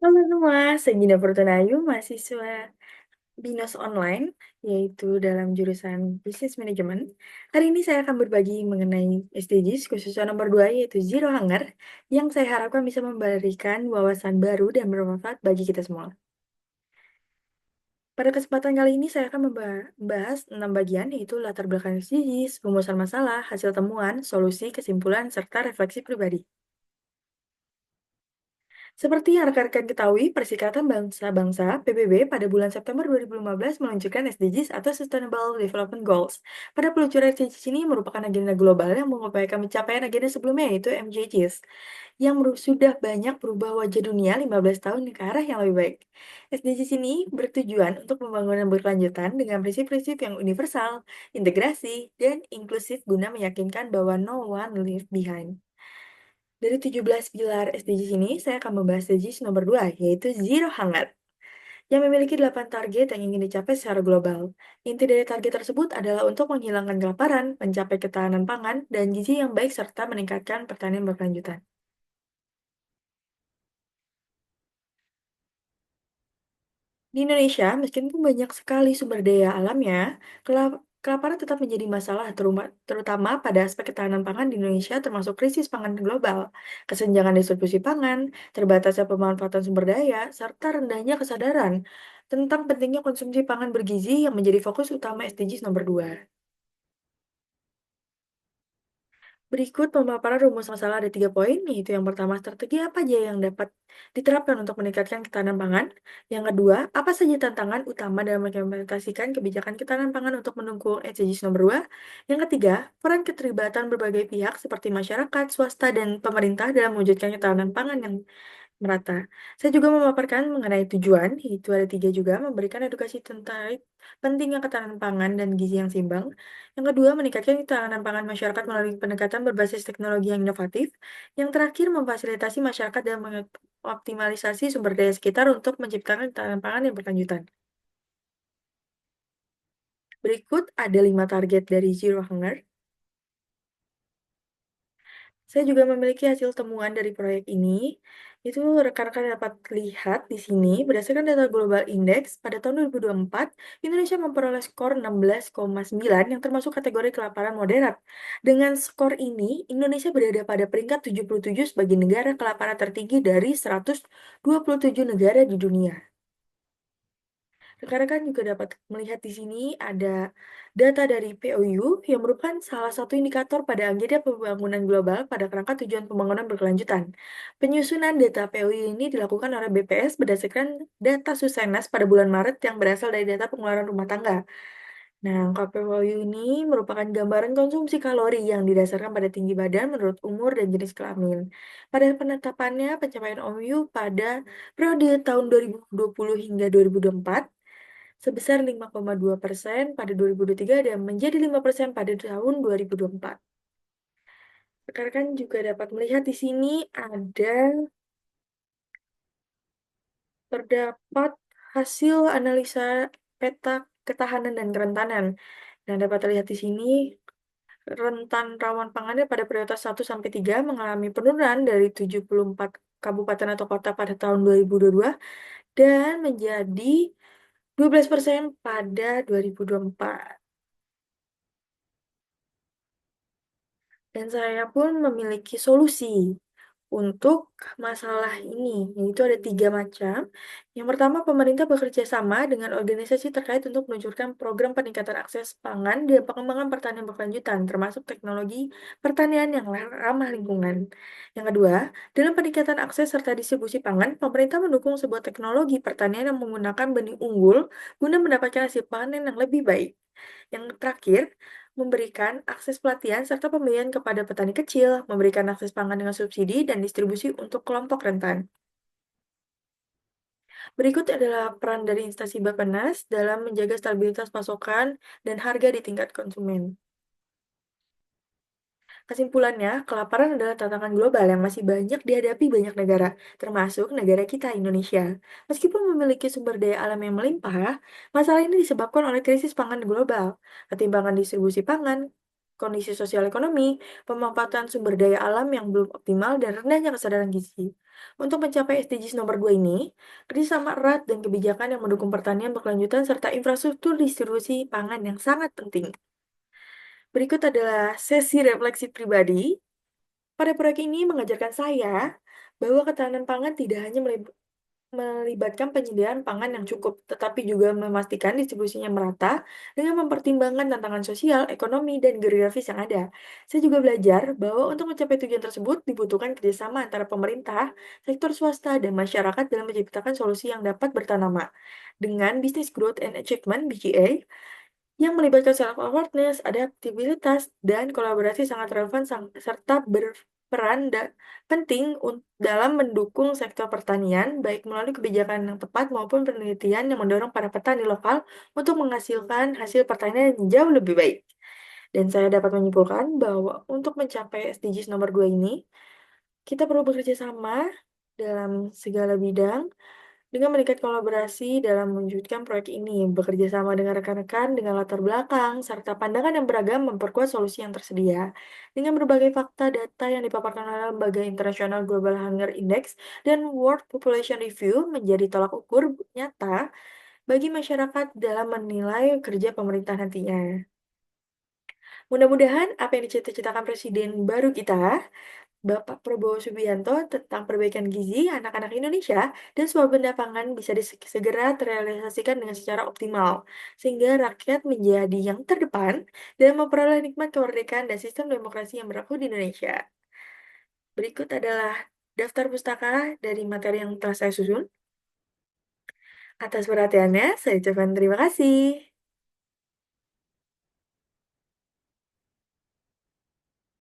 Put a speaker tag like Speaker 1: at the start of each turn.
Speaker 1: Halo semua, saya Gina Fortunayu, mahasiswa BINUS Online, yaitu dalam jurusan Business Management. Hari ini saya akan berbagi mengenai SDGs, khususnya nomor 2, yaitu Zero Hunger, yang saya harapkan bisa memberikan wawasan baru dan bermanfaat bagi kita semua. Pada kesempatan kali ini saya akan membahas 6 bagian, yaitu latar belakang SDGs, rumusan masalah, hasil temuan, solusi, kesimpulan, serta refleksi pribadi. Seperti yang rekan-rekan ketahui, Perserikatan Bangsa-Bangsa (PBB) pada bulan September 2015 meluncurkan SDGs atau Sustainable Development Goals. Pada peluncuran SDGs ini merupakan agenda global yang mengupayakan pencapaian agenda sebelumnya, yaitu MDGs, yang sudah banyak berubah wajah dunia 15 tahun ke arah yang lebih baik. SDGs ini bertujuan untuk pembangunan berkelanjutan dengan prinsip-prinsip yang universal, integrasi, dan inklusif guna meyakinkan bahwa no one left behind. Dari 17 pilar SDGs ini, saya akan membahas SDGs nomor 2, yaitu Zero Hunger, yang memiliki 8 target yang ingin dicapai secara global. Inti dari target tersebut adalah untuk menghilangkan kelaparan, mencapai ketahanan pangan, dan gizi yang baik, serta meningkatkan pertanian berkelanjutan. Di Indonesia, meskipun banyak sekali sumber daya alamnya, kelaparan tetap menjadi masalah terutama pada aspek ketahanan pangan di Indonesia termasuk krisis pangan global, kesenjangan distribusi pangan, terbatasnya pemanfaatan sumber daya, serta rendahnya kesadaran tentang pentingnya konsumsi pangan bergizi yang menjadi fokus utama SDGs nomor 2. Berikut pemaparan rumus masalah ada 3 poin, yaitu yang pertama, strategi apa aja yang dapat diterapkan untuk meningkatkan ketahanan pangan. Yang kedua, apa saja tantangan utama dalam mengimplementasikan kebijakan ketahanan pangan untuk mendukung SDGs nomor 2. Yang ketiga, peran keterlibatan berbagai pihak seperti masyarakat, swasta, dan pemerintah dalam mewujudkan ketahanan pangan yang merata. Saya juga memaparkan mengenai tujuan, yaitu ada 3 juga, memberikan edukasi tentang pentingnya ketahanan pangan dan gizi yang seimbang. Yang kedua, meningkatkan ketahanan pangan masyarakat melalui pendekatan berbasis teknologi yang inovatif. Yang terakhir, memfasilitasi masyarakat dan mengoptimalisasi sumber daya sekitar untuk menciptakan ketahanan pangan yang berkelanjutan. Berikut ada 5 target dari Zero Hunger. Saya juga memiliki hasil temuan dari proyek ini. Itu rekan-rekan dapat lihat di sini, berdasarkan data Global Index, pada tahun 2024, Indonesia memperoleh skor 16,9 yang termasuk kategori kelaparan moderat. Dengan skor ini, Indonesia berada pada peringkat 77 sebagai negara kelaparan tertinggi dari 127 negara di dunia. Rekan-rekan juga dapat melihat di sini ada data dari POU yang merupakan salah satu indikator pada agenda pembangunan global pada kerangka tujuan pembangunan berkelanjutan. Penyusunan data POU ini dilakukan oleh BPS berdasarkan data Susenas pada bulan Maret yang berasal dari data pengeluaran rumah tangga. Nah, angka POU ini merupakan gambaran konsumsi kalori yang didasarkan pada tinggi badan menurut umur dan jenis kelamin. Pada penetapannya, pencapaian OU pada periode tahun 2020 hingga 2024 sebesar 5,2% pada 2023 dan menjadi 5% pada tahun 2024. Rekan-rekan juga dapat melihat di sini terdapat hasil analisa peta ketahanan dan kerentanan. Nah, dapat terlihat di sini rentan rawan pangannya pada prioritas 1 sampai 3 mengalami penurunan dari 74 kabupaten atau kota pada tahun 2022 dan menjadi 12% pada 2024. Dan saya pun memiliki solusi untuk masalah ini, yaitu ada 3 macam. Yang pertama, pemerintah bekerja sama dengan organisasi terkait untuk meluncurkan program peningkatan akses pangan dan pengembangan pertanian berkelanjutan, termasuk teknologi pertanian yang ramah lingkungan. Yang kedua, dalam peningkatan akses serta distribusi pangan, pemerintah mendukung sebuah teknologi pertanian yang menggunakan benih unggul guna mendapatkan hasil panen yang lebih baik. Yang terakhir, memberikan akses pelatihan serta pembiayaan kepada petani kecil, memberikan akses pangan dengan subsidi dan distribusi untuk kelompok rentan. Berikut adalah peran dari instansi Bappenas dalam menjaga stabilitas pasokan dan harga di tingkat konsumen. Kesimpulannya, kelaparan adalah tantangan global yang masih banyak dihadapi banyak negara, termasuk negara kita, Indonesia. Meskipun memiliki sumber daya alam yang melimpah, masalah ini disebabkan oleh krisis pangan global, ketimbangan distribusi pangan, kondisi sosial ekonomi, pemanfaatan sumber daya alam yang belum optimal, dan rendahnya kesadaran gizi. Untuk mencapai SDGs nomor 2 ini, kerjasama erat dan kebijakan yang mendukung pertanian berkelanjutan serta infrastruktur distribusi pangan yang sangat penting. Berikut adalah sesi refleksi pribadi. Pada proyek ini mengajarkan saya bahwa ketahanan pangan tidak hanya melibatkan penyediaan pangan yang cukup, tetapi juga memastikan distribusinya merata dengan mempertimbangkan tantangan sosial, ekonomi, dan geografis yang ada. Saya juga belajar bahwa untuk mencapai tujuan tersebut dibutuhkan kerjasama antara pemerintah, sektor swasta, dan masyarakat dalam menciptakan solusi yang dapat bertahan lama. Dengan Business Growth and Achievement (BGA), yang melibatkan self-awareness, adaptabilitas, dan kolaborasi sangat relevan serta berperan penting dalam mendukung sektor pertanian, baik melalui kebijakan yang tepat maupun penelitian yang mendorong para petani lokal untuk menghasilkan hasil pertanian yang jauh lebih baik. Dan saya dapat menyimpulkan bahwa untuk mencapai SDGs nomor 2 ini, kita perlu bekerja sama dalam segala bidang dengan meningkat kolaborasi dalam mewujudkan proyek ini, bekerja sama dengan rekan-rekan dengan latar belakang, serta pandangan yang beragam memperkuat solusi yang tersedia. Dengan berbagai fakta data yang dipaparkan oleh lembaga internasional Global Hunger Index dan World Population Review menjadi tolak ukur nyata bagi masyarakat dalam menilai kerja pemerintah nantinya. Mudah-mudahan apa yang dicita-citakan Presiden baru kita Bapak Prabowo Subianto tentang perbaikan gizi anak-anak Indonesia dan swabenda pangan bisa segera terrealisasikan dengan secara optimal, sehingga rakyat menjadi yang terdepan dalam memperoleh nikmat kemerdekaan dan sistem demokrasi yang berlaku di Indonesia. Berikut adalah daftar pustaka dari materi yang telah saya susun. Atas perhatiannya, saya ucapkan terima kasih.